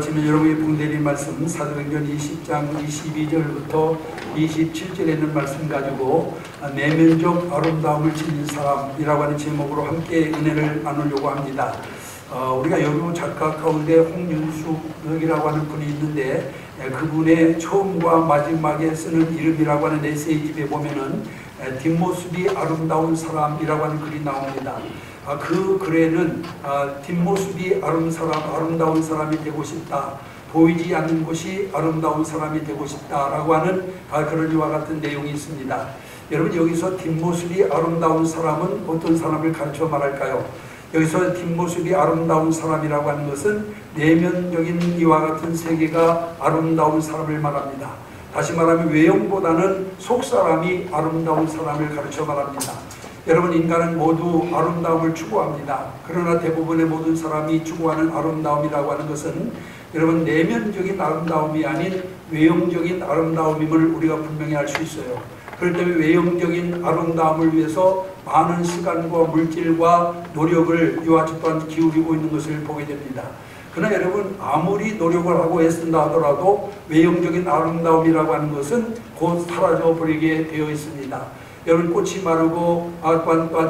아침에 여러분이 봉독드린 말씀 사도행전 20장 22절부터 27절에 있는 말씀 가지고 내면적 아름다움을 지닌 사람이라고 하는 제목으로 함께 은혜를 나누려고 합니다. 우리가 여러 작가 가운데 홍윤숙이라고 하는 분이 있는데 그분의 처음과 마지막에 쓰는 이름이라고 하는 에세이집에 보면은 뒷모습이 아름다운 사람이라고 하는 글이 나옵니다. 그 글에는 뒷모습이 아름다운 사람이 되고 싶다, 보이지 않는 것이 아름다운 사람이 되고 싶다라고 하는 그런 이와 같은 내용이 있습니다. 여러분, 여기서 뒷모습이 아름다운 사람은 어떤 사람을 가르쳐 말할까요? 여기서 뒷모습이 아름다운 사람이라고 하는 것은 내면적인 이와 같은 세계가 아름다운 사람을 말합니다. 다시 말하면 외형보다는 속사람이 아름다운 사람을 가르쳐 말합니다. 여러분, 인간은 모두 아름다움을 추구합니다. 그러나 대부분의 모든 사람이 추구하는 아름다움이라고 하는 것은 여러분 내면적인 아름다움이 아닌 외형적인 아름다움임을 우리가 분명히 알 수 있어요. 그렇기 때문에 외형적인 아름다움을 위해서 많은 시간과 물질과 노력을 이와 같이 또한 기울이고 있는 것을 보게 됩니다. 그러나 여러분, 아무리 노력을 하고 애쓴다 하더라도 외형적인 아름다움이라고 하는 것은 곧 사라져 버리게 되어 있습니다. 여러분, 꽃이 마르고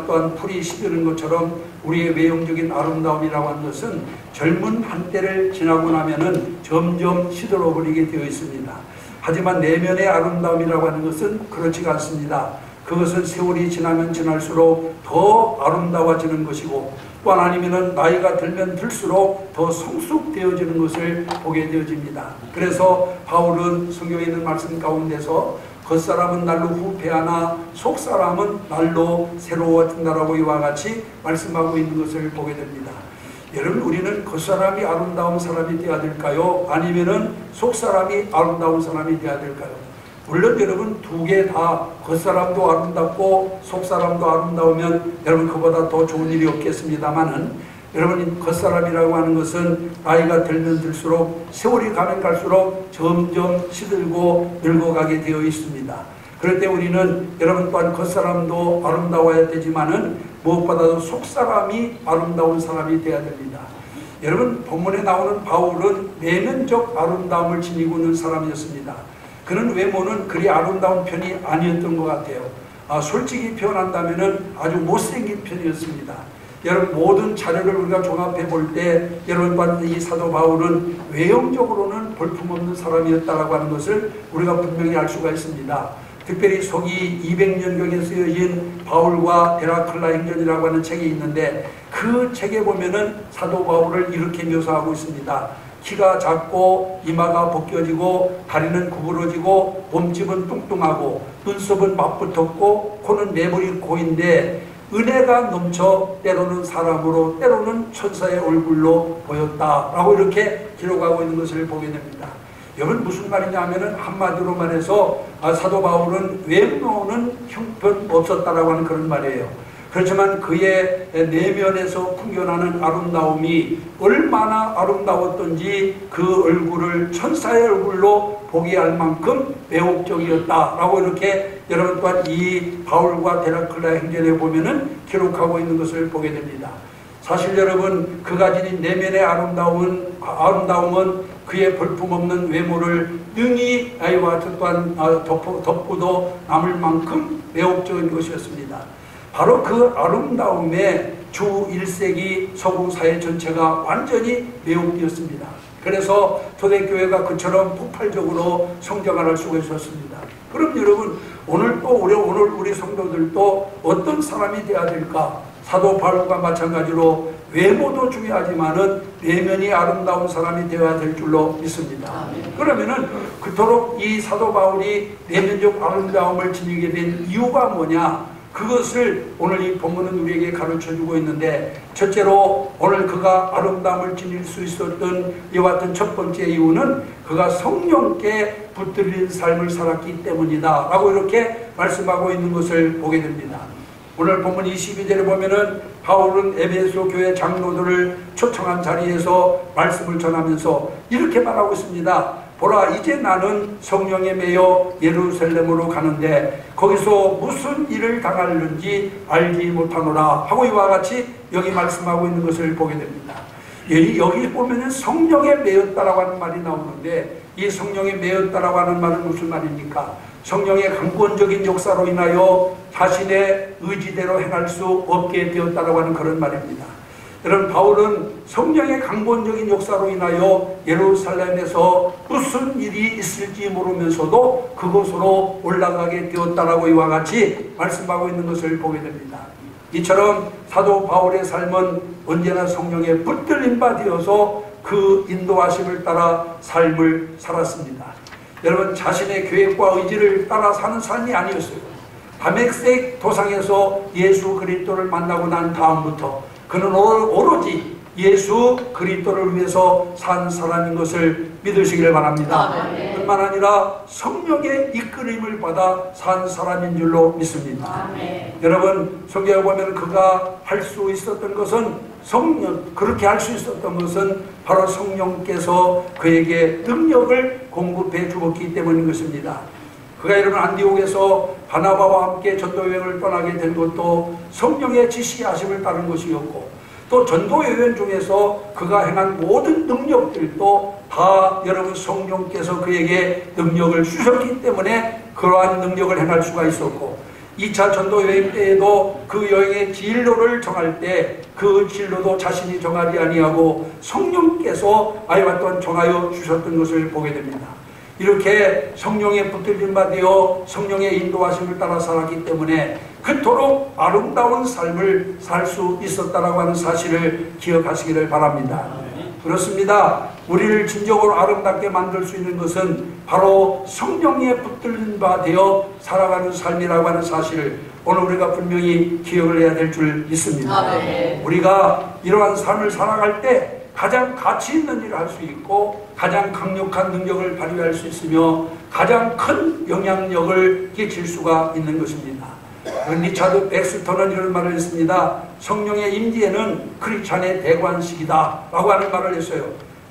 또한 풀이 시드는 것처럼 우리의 외형적인 아름다움이라고 하는 것은 젊은 한때를 지나고 나면은 점점 시들어 버리게 되어 있습니다. 하지만 내면의 아름다움이라고 하는 것은 그렇지가 않습니다. 그것은 세월이 지나면 지날수록 더 아름다워지는 것이고, 또한 아니면은 나이가 들면 들수록 더 성숙되어지는 것을 보게 되어집니다. 그래서 바울은 성경에 있는 말씀 가운데서 겉사람은 날로 후패하나 속사람은 날로 새로워진다라고 이와 같이 말씀하고 있는 것을 보게 됩니다. 여러분, 우리는 겉사람이 아름다운 사람이 되어야 될까요? 아니면은 속사람이 아름다운 사람이 되어야 될까요? 물론 여러분, 두 개 다 겉사람도 아름답고 속사람도 아름다우면 여러분 그보다 더 좋은 일이 없겠습니다만은, 여러분, 겉사람이라고 하는 것은 나이가 들면 들수록 세월이 가면 갈수록 점점 시들고 늙어가게 되어 있습니다. 그럴 때 우리는 여러분 또한 겉사람도 아름다워야 되지만은 무엇보다도 속사람이 아름다운 사람이 되어야 됩니다. 여러분, 본문에 나오는 바울은 내면적 아름다움을 지니고 있는 사람이었습니다. 그는 외모는 그리 아름다운 편이 아니었던 것 같아요. 솔직히 표현한다면은 아주 못생긴 편이었습니다. 여러분, 모든 자료를 우리가 종합해 볼 때 여러분, 이 사도 바울은 외형적으로는 볼품없는 사람이었다라고 하는 것을 우리가 분명히 알 수가 있습니다. 특별히 서기 200년경에 쓰여진 바울과 데라클라 행전이라고 하는 책이 있는데, 그 책에 보면은 사도 바울을 이렇게 묘사하고 있습니다. 키가 작고 이마가 벗겨지고 다리는 구부러지고 몸집은 뚱뚱하고 눈썹은 맞붙었고 코는 매부리 코인데 은혜가 넘쳐 때로는 사람으로 때로는 천사의 얼굴로 보였다라고 이렇게 기록하고 있는 것을 보게 됩니다. 여러분, 무슨 말이냐 하면은 한마디로 말해서 사도 바울은 외모는 형편없었다라고 하는 그런 말이에요. 그렇지만 그의 내면에서 풍겨나는 아름다움이 얼마나 아름다웠던지 그 얼굴을 천사의 얼굴로 보게 할 만큼 매혹적이었다라고 이렇게 여러분 또한 이 바울과 데라클라 행전에 보면은 기록하고 있는 것을 보게 됩니다. 사실 여러분, 그가 지닌 내면의 아름다움은 그의 볼품없는 외모를 능히 아이와 또한 덮고도 남을 만큼 매혹적인 것이었습니다. 바로 그 아름다움에 주 1세기 서구 사회 전체가 완전히 매혹되었습니다. 그래서 초대교회가 그처럼 폭발적으로 성장할 수가 있었습니다. 그럼 여러분, 오늘 우리 성도들도 어떤 사람이 되어야 될까? 사도 바울과 마찬가지로 외모도 중요하지만은 내면이 아름다운 사람이 되어야 될 줄로 믿습니다. 그러면은 그토록 이 사도 바울이 내면적 아름다움을 지니게 된 이유가 뭐냐? 그것을 오늘 이 본문은 우리에게 가르쳐주고 있는데, 첫째로 오늘 그가 아름다움을 지닐 수 있었던 이와 같은 첫 번째 이유는 그가 성령께 붙들린 삶을 살았기 때문이다 라고 이렇게 말씀하고 있는 것을 보게 됩니다. 오늘 본문 22절에 보면은 바울은 에베소 교회 장로들을 초청한 자리에서 말씀을 전하면서 이렇게 말하고 있습니다. 보라, 이제 나는 성령에 매여 예루살렘으로 가는데 거기서 무슨 일을 당하는지 알지 못하노라 하고 이와 같이 여기 말씀하고 있는 것을 보게 됩니다. 여기 보면은 성령에 매였다라고 하는 말이 나오는데, 이 성령에 매였다라고 하는 말은 무슨 말입니까? 성령의 강권적인 역사로 인하여 자신의 의지대로 행할 수 없게 되었다라고 하는 그런 말입니다. 여러분, 바울은 성령의 강권적인 역사로 인하여 예루살렘에서 무슨 일이 있을지 모르면서도 그곳으로 올라가게 되었다라고 이와 같이 말씀하고 있는 것을 보게 됩니다. 이처럼 사도 바울의 삶은 언제나 성령에 붙들린 바 되어서 그 인도하심을 따라 삶을 살았습니다. 여러분, 자신의 계획과 의지를 따라 사는 삶이 아니었어요. 다메섹 도상에서 예수 그리스도를 만나고 난 다음부터 그는 오로지 예수 그리스도를 위해서 산 사람인 것을 믿으시기를 바랍니다. 뿐만 아니라 성령의 이끌림을 받아 산 사람인 줄로 믿습니다. 여러분, 성경에 보면 그가 할 수 있었던 것은 그렇게 할 수 있었던 것은 바로 성령께서 그에게 능력을 공급해 주었기 때문인 것입니다. 그가 여러분 안디옥에서 바나바와 함께 전도여행을 떠나게 된 것도 성령의 지시하심을 따른 것이었고, 또 전도여행 중에서 그가 행한 모든 능력들도 다 여러분 성령께서 그에게 능력을 주셨기 때문에 그러한 능력을 행할 수가 있었고, 2차 전도여행 때에도 그 여행의 진로를 정할 때 그 진로도 자신이 정하지 아니하고 성령께서 아이와 또한 정하여 주셨던 것을 보게 됩니다. 이렇게 성령에 붙들린 바 되어 성령의 인도하심을 따라 살았기 때문에 그토록 아름다운 삶을 살 수 있었다라고 하는 사실을 기억하시기를 바랍니다. 그렇습니다. 우리를 진정으로 아름답게 만들 수 있는 것은 바로 성령에 붙들린 바 되어 살아가는 삶이라고 하는 사실을 오늘 우리가 분명히 기억을 해야 될 줄 믿습니다. 우리가 이러한 삶을 살아갈 때 가장 가치 있는 일을 할 수 있고 가장 강력한 능력을 발휘할 수 있으며 가장 큰 영향력을 끼칠 수가 있는 것입니다. 리차드 백스터는 이런 말을 했습니다. 성령의 임재는 크리스찬의 대관식이다 라고 하는 말을 했어요.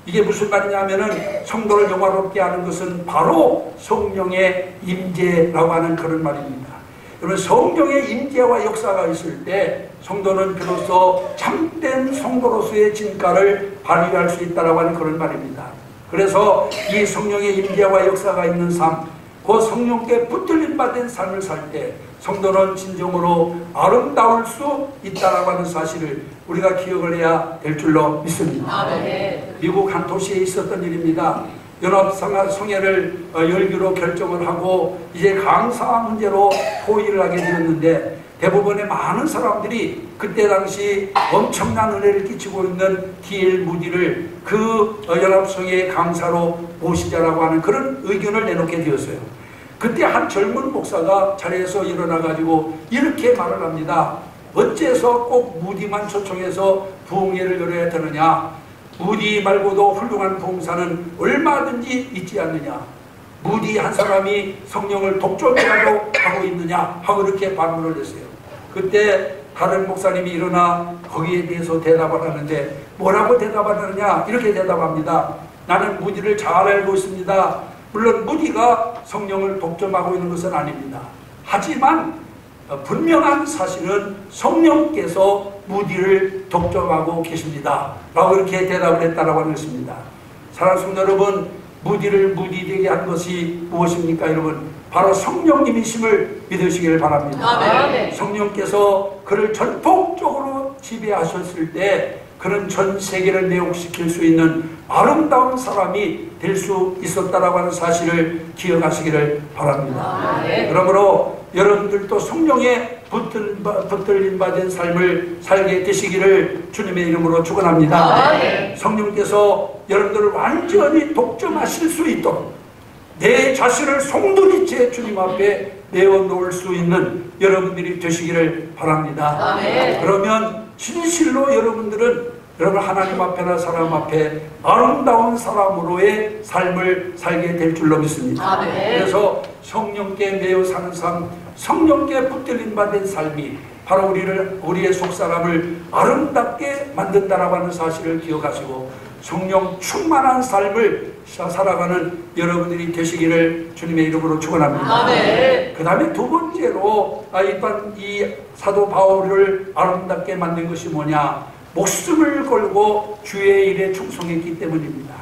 이게 무슨 말이냐면은 성도를 영화롭게 하는 것은 바로 성령의 임재라고 하는 그런 말입니다. 여러분, 성령의 임재와 역사가 있을 때 성도는 비로소 참된 성도로서의 진가를 발휘할 수 있다라고 하는 그런 말입니다. 그래서 이 성령의 임재와 역사가 있는 삶, 그 성령께 붙들림 받은 삶을 살 때 성도는 진정으로 아름다울 수 있다라고 하는 사실을 우리가 기억을 해야 될 줄로 믿습니다. 미국 한 도시에 있었던 일입니다. 연합성회를 열기로 결정을 하고 이제 강사 문제로 포위를 하게 되었는데, 대부분의 많은 사람들이 그때 당시 엄청난 은혜를 끼치고 있는 D.L. 무디를 그 연합성회 강사로 모시자라고 하는 그런 의견을 내놓게 되었어요. 그때 한 젊은 목사가 자리에서 일어나가지고 이렇게 말을 합니다. 어째서 꼭 무디만 초청해서 부흥회를 열어야 되느냐? 무디 말고도 훌륭한 부흥사는 얼마든지 있지 않느냐? 무디 한 사람이 성령을 독점이라도 하고 있느냐? 하고 이렇게 반문을 했어요. 그때 다른 목사님이 일어나 거기에 대해서 대답을 하는데 뭐라고 대답을 하느냐? 이렇게 대답합니다. 나는 무디를 잘 알고 있습니다. 물론 무디가 성령을 독점하고 있는 것은 아닙니다. 하지만 분명한 사실은 성령께서 무디를 독점하고 계십니다 라고 이렇게 대답을 했다라고 하는 것입니다. 사랑하는 성도 여러분, 무디를 무디되게 한 것이 무엇입니까? 여러분, 바로 성령님이심을 믿으시길 바랍니다. 성령께서 그를 전폭적으로 지배하셨을 때 그는 전 세계를 매혹시킬 수 있는 아름다운 사람이 될 수 있었다라고 하는 사실을 기억하시기를 바랍니다. 그러므로 여러분들도 성령에 붙들림 받은 삶을 살게 되시기를 주님의 이름으로 축원합니다. 성령께서 여러분들을 완전히 독점하실 수 있도록 내 자신을 송두리째 주님 앞에 내어놓을 수 있는 여러분들이 되시기를 바랍니다. 그러면 진실로 여러분들은 여러분 하나님 앞에나 사람 앞에 아름다운 사람으로의 삶을 살게 될 줄로 믿습니다. 그래서 성령께 매여 사는 삶, 성령께 붙들림 받은 삶이 바로 우리의 속사람을 아름답게 만든다라고 하는 사실을 기억하시고 성령 충만한 삶을 살아가는 여러분들이 되시기를 주님의 이름으로 축원합니다. 그 다음에 두 번째로 일단 이 사도 바울을 아름답게 만든 것이 뭐냐? 목숨을 걸고 주의 일에 충성했기 때문입니다.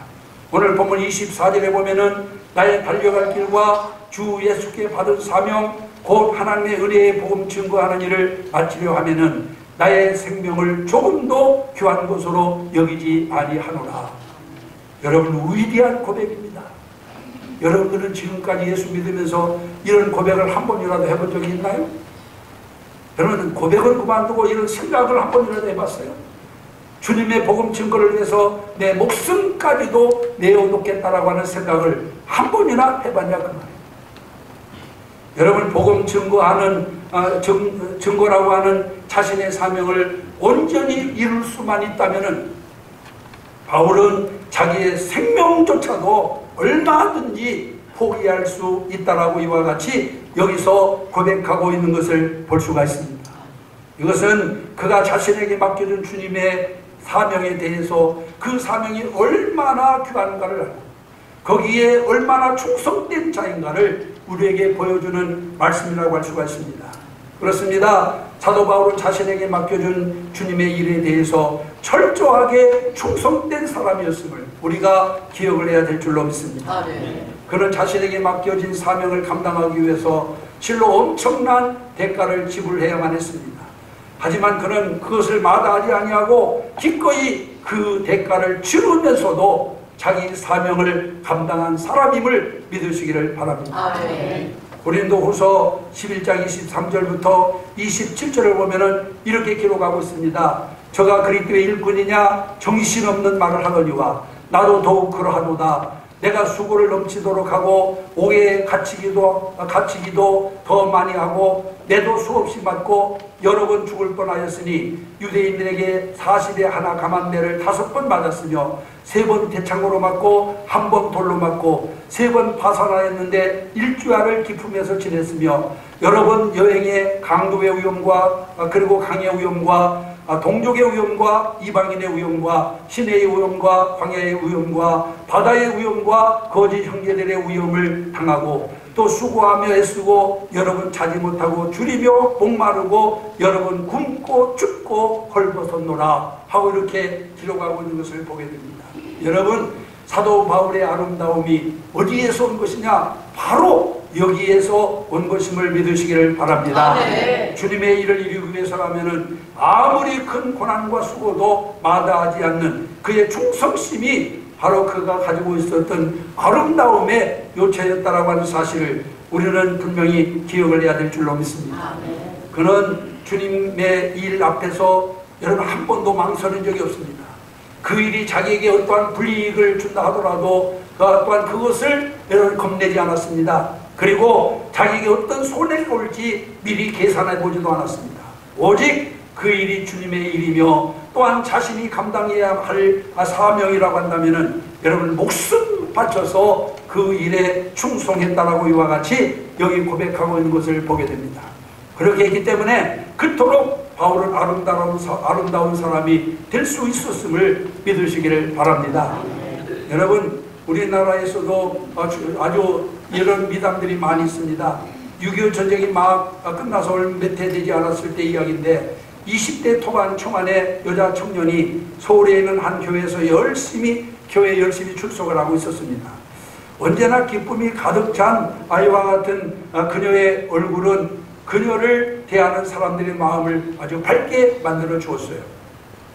오늘 본문 24절에 보면은 나의 달려갈 길과 주 예수께 받은 사명 곧 하나님의 은혜의 복음 증거하는 일을 마치려 하면은 나의 생명을 조금도 귀한 것으로 여기지 아니하노라. 여러분, 위대한 고백입니다. 여러분들은 지금까지 예수 믿으면서 이런 고백을 한 번이라도 해본 적이 있나요? 여러분은 고백을 그만두고 이런 생각을 한 번이라도 해봤어요? 주님의 복음 증거를 위해서 내 목숨까지도 내어놓겠다라고 하는 생각을 한 번이나 해봤냐 그 말이에요. 여러분, 복음 증거하는 증거라고 하는 자신의 사명을 온전히 이룰 수만 있다면은 바울은 자기의 생명조차도 얼마든지 포기할 수 있다라고 이와 같이 여기서 고백하고 있는 것을 볼 수가 있습니다. 이것은 그가 자신에게 맡겨준 주님의 사명에 대해서 그 사명이 얼마나 귀한가를 알고 거기에 얼마나 충성된 자인가를 우리에게 보여주는 말씀이라고 할 수가 있습니다. 그렇습니다. 사도 바울은 자신에게 맡겨준 주님의 일에 대해서 철저하게 충성된 사람이었음을 우리가 기억을 해야 될 줄로 믿습니다. 그는 자신에게 맡겨진 사명을 감당하기 위해서 실로 엄청난 대가를 지불해야만 했습니다. 하지만 그는 그것을 마다하지 아니하고 기꺼이 그 대가를 치르면서도 자기 사명을 감당한 사람임을 믿으시기를 바랍니다. 고린도후서 11장 23절부터 27절을 보면은 이렇게 기록하고 있습니다. 저가 그리스도의 일꾼이냐 정신없는 말을 하더니와 나도 더욱 그러하도다. 내가 수고를 넘치도록 하고 옥에 갇히기도 더 많이 하고 내도 수없이 맞고 여러 번 죽을 뻔하였으니 유대인들에게 40에 하나 감한매를 5번 맞았으며 3번 대창으로 맞고 1번 돌로 맞고 3번 파산하였는데 일주일을 기품에서 지냈으며 여러 번 여행에 강도의 위험과 그리고 강의 위험과 동족의 위험과 이방인의 위험과 시내의 위험과 광야의 위험과 바다의 위험과 거짓 형제들의 위험을 당하고 또 수고하며 애쓰고 여러 번 자지 못하고 줄이며 목마르고 여러 번 굶고 춥고 헐벗었노라 하고 이렇게 기록하고 있는 것을 보게 됩니다. 여러분, 사도 바울의 아름다움이 어디에서 온 것이냐? 바로 여기에서 온 것임을 믿으시기를 바랍니다. 주님의 일을 이루기 위해서라면은 아무리 큰 고난과 수고도 마다하지 않는 그의 충성심이 바로 그가 가지고 있었던 아름다움의 요체였다라고 하는 사실을 우리는 분명히 기억을 해야 될 줄로 믿습니다. 그는 주님의 일 앞에서 여러분 한 번도 망설인 적이 없습니다. 그 일이 자기에게 어떠한 불이익을 준다 하더라도 또한 그것을 여러분 겁내지 않았습니다. 그리고 자기에게 어떤 손해가 올지 미리 계산해 보지도 않았습니다. 오직 그 일이 주님의 일이며 또한 자신이 감당해야 할 사명이라고 한다면은 여러분 목숨 바쳐서 그 일에 충성했다라고 이와 같이 여기 고백하고 있는 것을 보게 됩니다. 그렇게 했기 때문에 그토록 바울은 아름다운 사람이 될 수 있었음을 믿으시기를 바랍니다. 여러분, 우리나라에서도 아주 이런 미담들이 많이 있습니다. 6.25 전쟁이 막 끝나서 몇 해 되지 않았을 때 이야기인데 20대 초반 청안의 여자 청년이 서울에 있는 한 교회에서 교회에 열심히 출석을 하고 있었습니다. 언제나 기쁨이 가득 찬 아이와 같은 그녀의 얼굴은 그녀를 대하는 사람들의 마음을 아주 밝게 만들어 주었어요.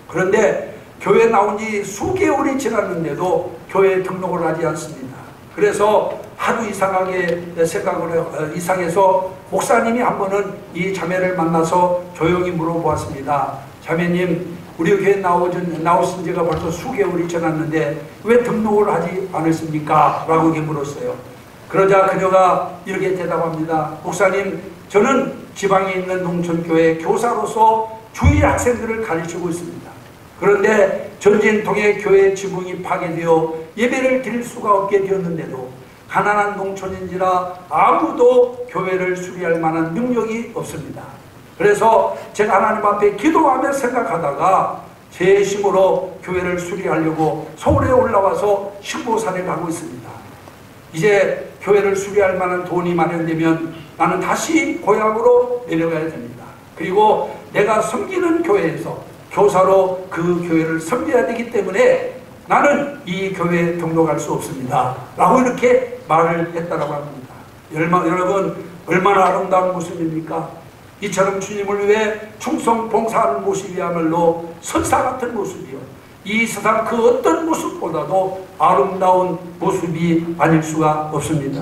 그런데 교회 나온 지 수개월이 지났는데도 교회에 등록을 하지 않습니다. 그래서 하도 이상해서 목사님이 한 번은 이 자매를 만나서 조용히 물어보았습니다. 자매님, 우리 교회에 나오신 지가 벌써 수개월이 지났는데 왜 등록을 하지 않으십니까? 라고 물었어요. 그러자 그녀가 이렇게 대답합니다. 목사님, 저는 지방에 있는 농촌교회 교사로서 주일 학생들을 가르치고 있습니다. 그런데 전쟁통에 교회 지붕이 파괴되어 예배를 드릴 수가 없게 되었는데도 가난한 농촌인지라 아무도 교회를 수리할 만한 능력이 없습니다. 그래서 제가 하나님 앞에 기도하며 생각하다가 제 힘으로 교회를 수리하려고 서울에 올라와서 신고사를 하고 있습니다. 이제 교회를 수리할 만한 돈이 마련되면 나는 다시 고향으로 내려가야 됩니다. 그리고 내가 섬기는 교회에서 교사로 그 교회를 섬겨야 되기 때문에 나는 이 교회에 등록할 수 없습니다 라고 이렇게 말을 했다고 합니다. 여러분, 얼마나 아름다운 모습입니까? 이처럼 주님을 위해 충성 봉사하는 모습이야말로 선사 같은 모습이요, 이 세상 그 어떤 모습보다도 아름다운 모습이 아닐 수가 없습니다.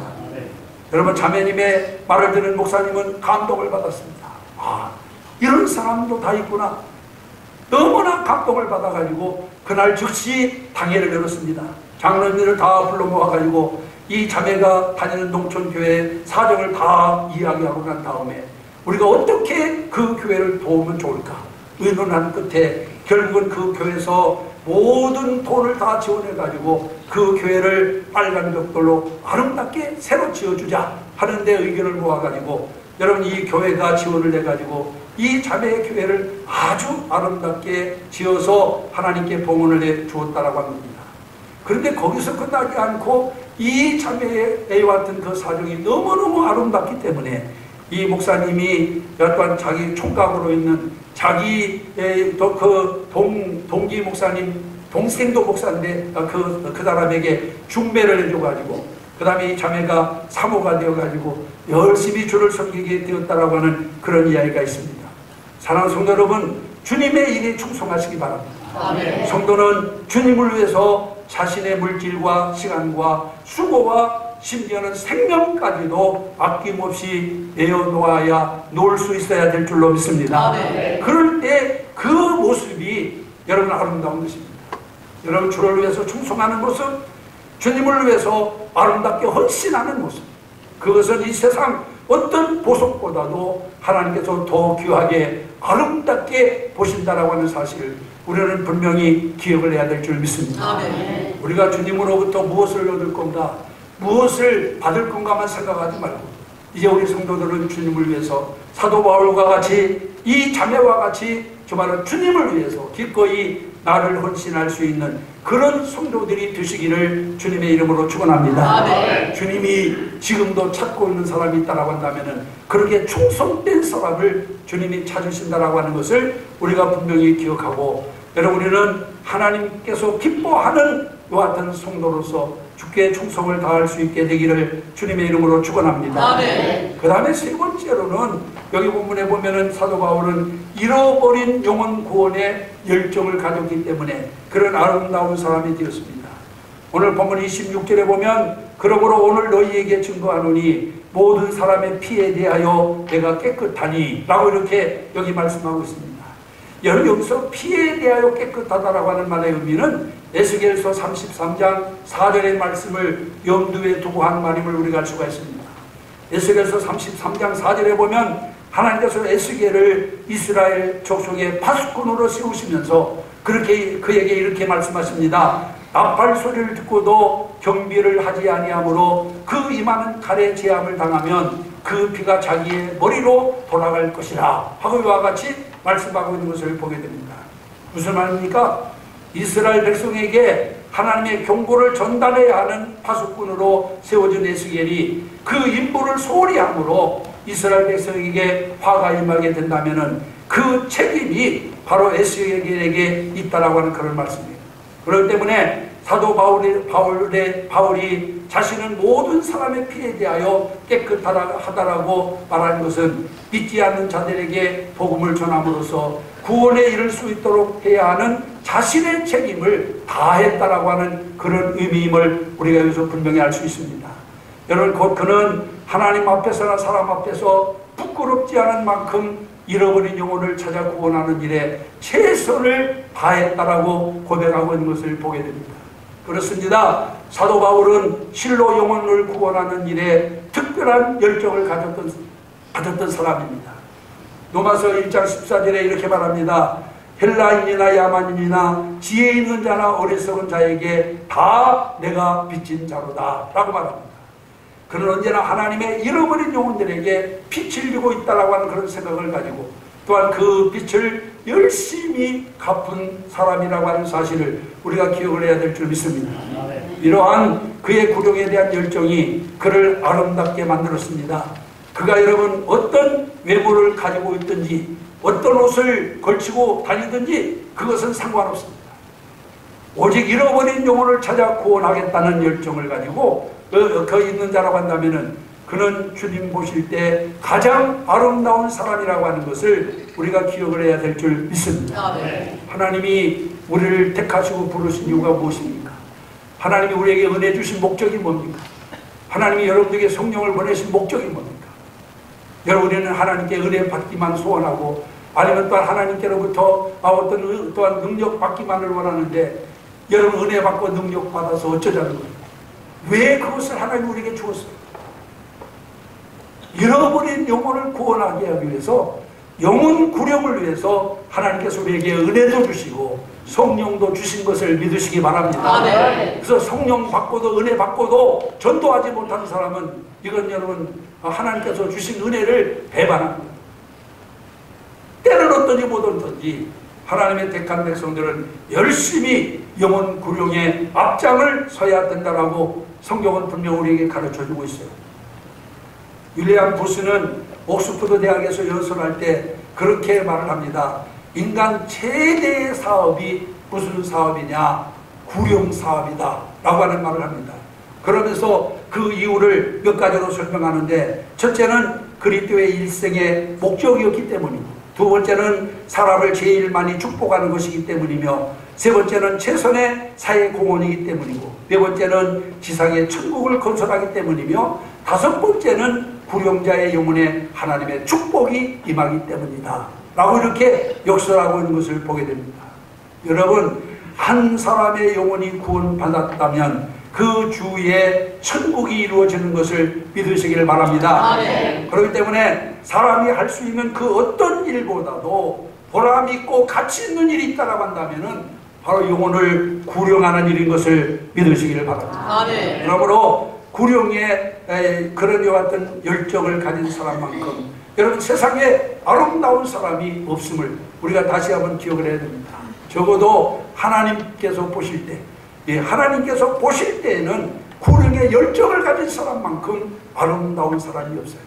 여러분, 자매님의 말을 듣는 목사님은 감동을 받았습니다. 아, 이런 사람도 다 있구나. 너무나 감동을 받아가지고 그날 즉시 당회를 열었습니다. 장로님들을 다 불러 모아가지고 이 자매가 다니는 농촌교회 사정을 다 이야기하고 난 다음에 우리가 어떻게 그 교회를 도우면 좋을까 의논한 끝에 결국은 그 교회에서 모든 돈을 다 지원해가지고 그 교회를 빨간 벽돌로 아름답게 새로 지어주자 하는데 의견을 모아가지고 여러분, 이 교회가 지원을 해가지고 이 자매의 교회를 아주 아름답게 지어서 하나님께 봉헌을 해 주었다라고 합니다. 그런데 거기서 끝나지 않고 이 자매의 같은 그 사정이 너무너무 아름답기 때문에 이 목사님이 또한 자기 총각으로 있는 자기의 그 동기 목사님, 동생도 목사인데 그 사람에게 중매를 해줘가지고 그 다음에 이 자매가 사모가 되어가지고 열심히 주를 섬기게 되었다라고 하는 그런 이야기가 있습니다. 사랑하는 성도 여러분, 주님의 일에 충성하시기 바랍니다. 아멘. 성도는 주님을 위해서 자신의 물질과 시간과 수고와 심지어는 생명까지도 아낌없이 내어놓아야 놓을 수 있어야 될 줄로 믿습니다. 아멘. 그럴 때 그 모습이 여러분 아름다운 것입니다. 여러분, 주를 위해서 충성하는 모습, 주님을 위해서 아름답게 헌신하는 모습, 그것은 이 세상 어떤 보석보다도 하나님께서 더 귀하게 아름답게 보신다라고 하는 사실을 우리는 분명히 기억을 해야 될 줄 믿습니다. 아멘. 우리가 주님으로부터 무엇을 얻을 건가, 무엇을 받을 건가만 생각하지 말고 이제 우리 성도들은 주님을 위해서 사도 바울과 같이 이 자매와 같이 정말 주님을 위해서 기꺼이 나를 헌신할 수 있는 그런 성도들이 되시기를 주님의 이름으로 축원합니다. 아멘. 주님이 지금도 찾고 있는 사람이 있다라고 한다면 그렇게 충성된 사람을 주님이 찾으신다라고 하는 것을 우리가 분명히 기억하고, 여러분, 우리는 하나님께서 기뻐하는 이와 같은 성도로서 주께 충성을 다할 수 있게 되기를 주님의 이름으로 축원합니다. 그 다음에 세 번째로는 여기 본문에 보면은 사도 바울은 잃어버린 영혼 구원의 열정을 가졌기 때문에 그런 아름다운 사람이 되었습니다. 오늘 본문 26절에 보면 그러므로 오늘 너희에게 증거하노니 모든 사람의 피에 대하여 내가 깨끗하니 라고 이렇게 여기 말씀하고 있습니다. 여기서 피에 대하여 깨끗하다라고 하는 말의 의미는 에스겔서 33장 4절의 말씀을 염두에 두고 한 말임을 우리가 알 수가 있습니다. 에스겔서 33장 4절에 보면 하나님께서 에스겔을 이스라엘 족속의 파수꾼으로 세우시면서 그렇게 그에게 이렇게 말씀하십니다. 나팔 소리를 듣고도 경비를 하지 아니하므로 그 임하는 칼에 제함을 당하면 그 피가 자기의 머리로 돌아갈 것이라 하고 이와 같이 말씀하고 있는 것을 보게 됩니다. 무슨 말입니까? 이스라엘 백성에게 하나님의 경고를 전달해야 하는 파수꾼으로 세워진 에스겔이 그 임무를 소홀히 함으로 이스라엘 백성에게 화가 임하게 된다면 그 책임이 바로 에스겔에게 있다라고 하는 그런 말씀이에요. 그렇기 때문에 사도 바울이 자신은 모든 사람의 피에 대하여 깨끗하다라고 말하는 것은 믿지 않는 자들에게 복음을 전함으로써 구원에 이를 수 있도록 해야 하는 자신의 책임을 다했다라고 하는 그런 의미임을 우리가 여기서 분명히 알 수 있습니다. 여러분, 곧 그는 하나님 앞에서나 사람 앞에서 부끄럽지 않은 만큼 잃어버린 영혼을 찾아 구원하는 일에 최선을 다했다라고 고백하고 있는 것을 보게 됩니다. 그렇습니다. 사도 바울은 실로 영혼을 구원하는 일에 특별한 열정을 가졌던 사람입니다. 로마서 1장 14절에 이렇게 말합니다. 헬라인이나 야만인이나 지혜 있는 자나 어리석은 자에게 다 내가 빚진 자로다 라고 말합니다. 그는 언제나 하나님의 잃어버린 영혼들에게 빛을 주고 있다라고 하는 그런 생각을 가지고 또한 그 빛을 열심히 갚은 사람이라고 하는 사실을 우리가 기억을 해야 될 줄 믿습니다. 이러한 그의 구령에 대한 열정이 그를 아름답게 만들었습니다. 그가 여러분 어떤 외모를 가지고 있든지 어떤 옷을 걸치고 다니든지 그것은 상관없습니다. 오직 잃어버린 영혼을 찾아 구원하겠다는 열정을 가지고 그 있는 자라고 한다면은 그는 주님 보실 때 가장 아름다운 사람이라고 하는 것을 우리가 기억을 해야 될 줄 믿습니다. 하나님이 우리를 택하시고 부르신 이유가 무엇입니까? 하나님이 우리에게 은혜 주신 목적이 뭡니까? 하나님이 여러분에게 성령을 보내신 목적이 뭡니까? 여러분은 하나님께 은혜 받기만 소원하고 아니면 또한 하나님께로부터 또한 능력 받기만을 원하는데 여러분 은혜 받고 능력 받아서 어쩌자는 거예요? 왜 그것을 하나님이 우리에게 주었어요? 잃어버린 영혼을 구원하게 하기 위해서, 영혼 구령을 위해서 하나님께서 우리에게 은혜도 주시고 성령도 주신 것을 믿으시기 바랍니다. 그래서 성령 받고도 은혜 받고도 전도하지 못하는 사람은 이건 여러분 하나님께서 주신 은혜를 배반합니다. 때를 얻든지 못 얻든지 하나님의 택한 백성들은 열심히 영혼 구령의 앞장을 서야 된다라고 성경은 분명 우리에게 가르쳐주고 있어요. 윌리엄 부스는 옥스퍼드 대학에서 연설할 때 그렇게 말을 합니다. 인간 최대의 사업이 무슨 사업이냐? 구령 사업이다 라고 하는 말을 합니다. 그러면서 그 이유를 몇 가지로 설명하는데, 첫째는 그리스도의 일생의 목적이었기 때문이고, 두 번째는 사람을 제일 많이 축복하는 것이기 때문이며, 세 번째는 최선의 사회 공헌이기 때문이고, 네 번째는 지상의 천국을 건설하기 때문이며, 다섯 번째는 구령자의 영혼에 하나님의 축복이 임하기 때문이다 라고 이렇게 역설하고 있는 것을 보게 됩니다. 여러분, 한 사람의 영혼이 구원받았다면 그 주위에 천국이 이루어지는 것을 믿으시기를 바랍니다. 그렇기 때문에 사람이 할 수 있는 그 어떤 일보다도 보람 있고 가치 있는 일이 있다고 한다면 바로 영혼을 구령하는 일인 것을 믿으시기를 바랍니다. 그러므로 구령에 그런 이와 같은 열정을 가진 사람만큼 여러분 세상에 아름다운 사람이 없음을 우리가 다시 한번 기억을 해야 됩니다. 적어도 하나님께서 보실 때, 하나님께서 보실 때에는 구령의 열정을 가진 사람만큼 아름다운 사람이 없어요.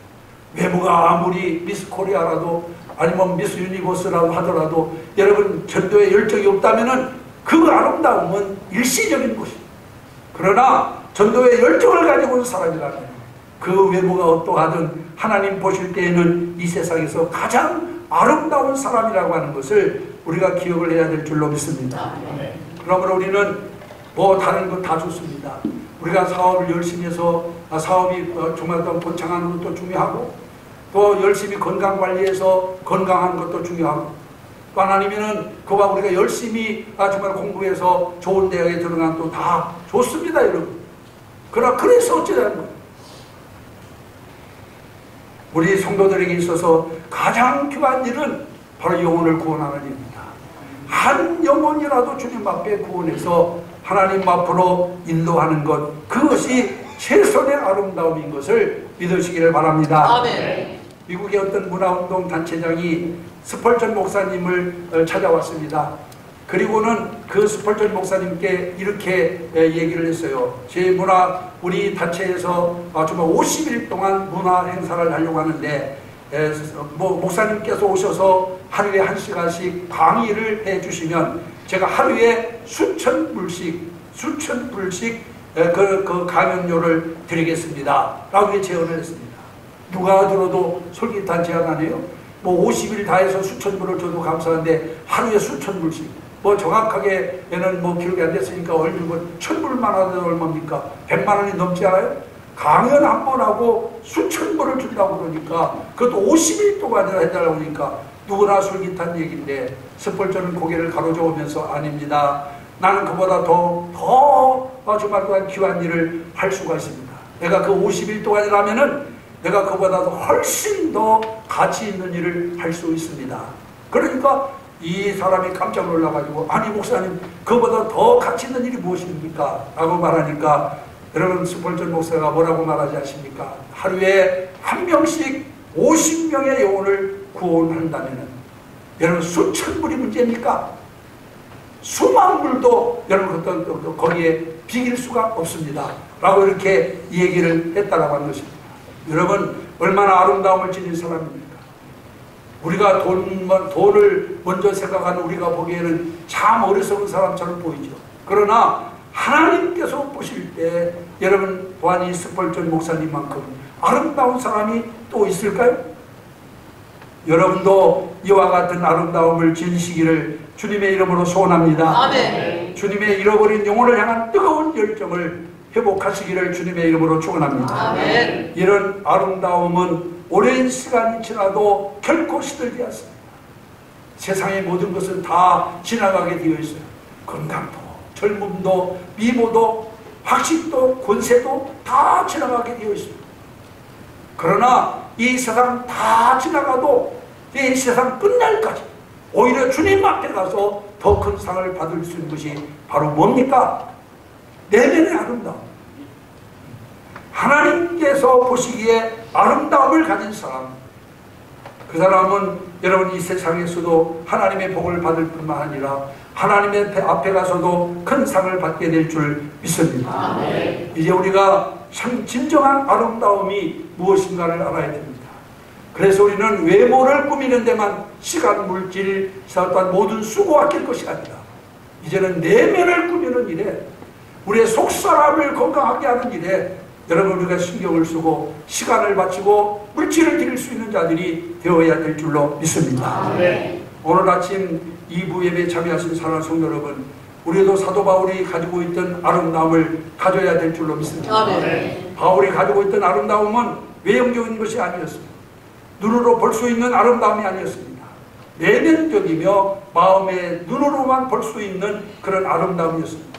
외모가 아무리 미스 코리아라도 아니면 미스 유니버스라고 하더라도 여러분 전도에 열정이 없다면 그 아름다움은 일시적인 것입니다. 그러나 전도에 열정을 가지고 있는 사람이라면 그 외모가 어떠하든 하나님 보실 때에는 이 세상에서 가장 아름다운 사람이라고 하는 것을 우리가 기억을 해야 될 줄로 믿습니다. 그러므로 우리는 뭐 다른 건 다 좋습니다. 우리가 사업을 열심히 해서 사업이 정말 더 번창하는 것도 중요하고, 또 열심히 건강관리해서 건강한 것도 중요하고, 또 아니면은 그와 우리가 열심히 정말 공부해서 좋은 대학에 들어간 또 다 좋습니다, 여러분. 그러나 그래서 어쩌자는 거예요? 우리 성도들에게 있어서 가장 귀한 일은 바로 영혼을 구원하는 일입니다. 한 영혼이라도 주님 앞에 구원해서 하나님 앞으로 인도하는 것, 그것이 최선의 아름다움인 것을 믿으시기를 바랍니다. 미국의 어떤 문화운동 단체장이 스펄전 목사님을 찾아왔습니다. 그리고는 그 스펄전 목사님께 이렇게 얘기를 했어요. 우리 단체에서 정말 50일 동안 문화 행사를 하려고 하는데, 목사님께서 오셔서 하루에 1시간씩 강의를 해주시면 제가 하루에 수천 불씩 그 강연료를 드리겠습니다 라고 제언을 했습니다. 누가 들어도 솔깃한 제안 아니에요? 50일 다 해서 수천 불을 줘도 감사한데 하루에 수천 불씩, 정확하게는 기록이 안 됐으니까 얼마 1000불만 하더라도 얼마입니까? 100만 원이 넘지 않아요? 강연 한 번 하고 수천 불을 준다고 그러니까, 그것도 50일 동안이나 해달라고 하니까 누구나 솔깃한 얘기인데, 스펄전은 고개를 가로저으면서 아닙니다. 나는 그보다 더 정말 또한 귀한 일을 할 수가 있습니다. 내가 그 50일 동안이라면은 내가 그보다도 훨씬 더 가치 있는 일을 할 수 있습니다. 그러니까 이 사람이 깜짝 놀라가지고, 아니 목사님, 그보다 더 가치 있는 일이 무엇입니까? 라고 말하니까, 여러분 스펄전 목사가 뭐라고 말하지 않습니까? 하루에 한 명씩 50명의 영혼을 구원한다면 여러분 수천 불이 문제입니까? 수만 불도 여러분 거기에 비길 수가 없습니다 라고 이렇게 얘기를 했다라고 하는 것입니다. 여러분 얼마나 아름다움을 지닌 사람입니까? 우리가 돈을 먼저 생각하는 우리가 보기에는 참 어리석은 사람처럼 보이죠. 그러나 하나님께서 보실 때 여러분 보아니 스펄전 목사님만큼 아름다운 사람이 또 있을까요? 여러분도 이와 같은 아름다움을 지니시기를 주님의 이름으로 소원합니다. 아멘. 주님의 잃어버린 영혼을 향한 뜨거운 열정을 회복하시기를 주님의 이름으로 축원합니다. 아멘. 이런 아름다움은 오랜 시간이 지나도 결코 시들지 않습니다. 세상의 모든 것은 다 지나가게 되어 있어요. 건강도, 젊음도, 미모도, 학식도, 권세도 다 지나가게 되어 있습니다. 그러나 이 세상 다 지나가도 이 세상 끝날까지 오히려 주님 앞에 가서 더 큰 상을 받을 수 있는 것이 바로 뭡니까? 내면의 아름다움. 하나님께서 보시기에 아름다움을 가진 사람, 그 사람은 여러분 이 세상에서도 하나님의 복을 받을 뿐만 아니라 하나님의 앞에 가서도 큰 상을 받게 될 줄 믿습니다. 아멘. 이제 우리가 참 진정한 아름다움이 무엇인가를 알아야 됩니다. 그래서 우리는 외모를 꾸미는 데만 시간, 물질, 또한 모든 수고가 아낄 것이 아니라 이제는 내면을 꾸미는 일에, 우리의 속사람을 건강하게 하는 일에 여러분 우리가 신경을 쓰고 시간을 바치고 물질을 드릴 수 있는 자들이 되어야 될 줄로 믿습니다. 아멘. 오늘 아침 2부 예배에 참여하신 사랑하는 성도 여러분, 우리도 사도 바울이 가지고 있던 아름다움을 가져야 될 줄로 믿습니다. 아멘. 바울이 가지고 있던 아름다움은 외형적인 것이 아니었습니다. 눈으로 볼 수 있는 아름다움이 아니었습니다. 내면적이며 마음의 눈으로만 볼 수 있는 그런 아름다움이었습니다.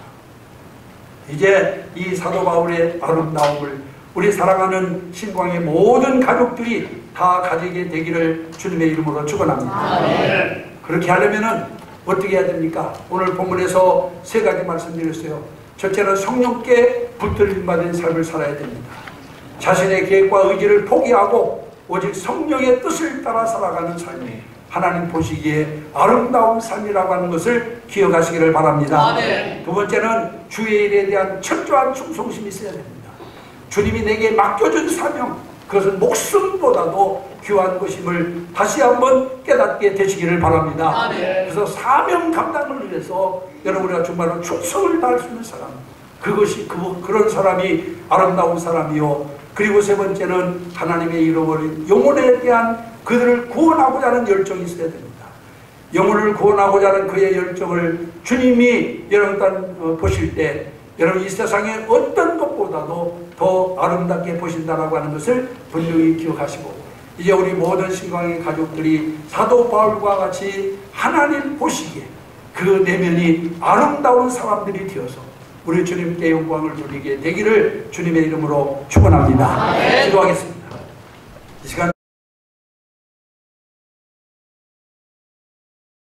이제 이 사도 바울의 아름다움을 우리 사랑하는 신광의 모든 가족들이 다 가지게 되기를 주님의 이름으로 축원합니다. 아멘. 그렇게 하려면은 어떻게 해야 됩니까? 오늘 본문에서 세 가지 말씀드렸어요. 첫째는 성령께 붙들림 받은 삶을 살아야 됩니다. 자신의 계획과 의지를 포기하고 오직 성령의 뜻을 따라 살아가는 삶이 하나님 보시기에 아름다운 삶이라고 하는 것을 기억하시기를 바랍니다. 아멘. 두 번째는 주의 일에 대한 철저한 충성심이 있어야 됩니다. 주님이 내게 맡겨준 사명, 그것은 목숨보다도 귀한 것임을 다시 한번 깨닫게 되시기를 바랍니다. 아멘. 그래서 사명 감당을 위해서 여러분 우리가 정말로 충성을 다할 수 있는 사람, 그것이 그런 사람이 아름다운 사람이요. 그리고 세 번째는 하나님의 잃어버린 영혼에 대한 그들을 구원하고자 하는 열정이 있어야 됩니다. 영혼을 구원하고자 하는 그의 열정을 주님이 여러분 보실 때 여러분 이 세상의 어떤 것보다도 더 아름답게 보신다라고 하는 것을 분명히 기억하시고, 이제 우리 모든 신광의 가족들이 사도 바울과 같이 하나님 보시기에 그 내면이 아름다운 사람들이 되어서 우리 주님께 영광을 돌리게 되기를 주님의 이름으로 축원합니다. 기도하겠습니다. 이 시간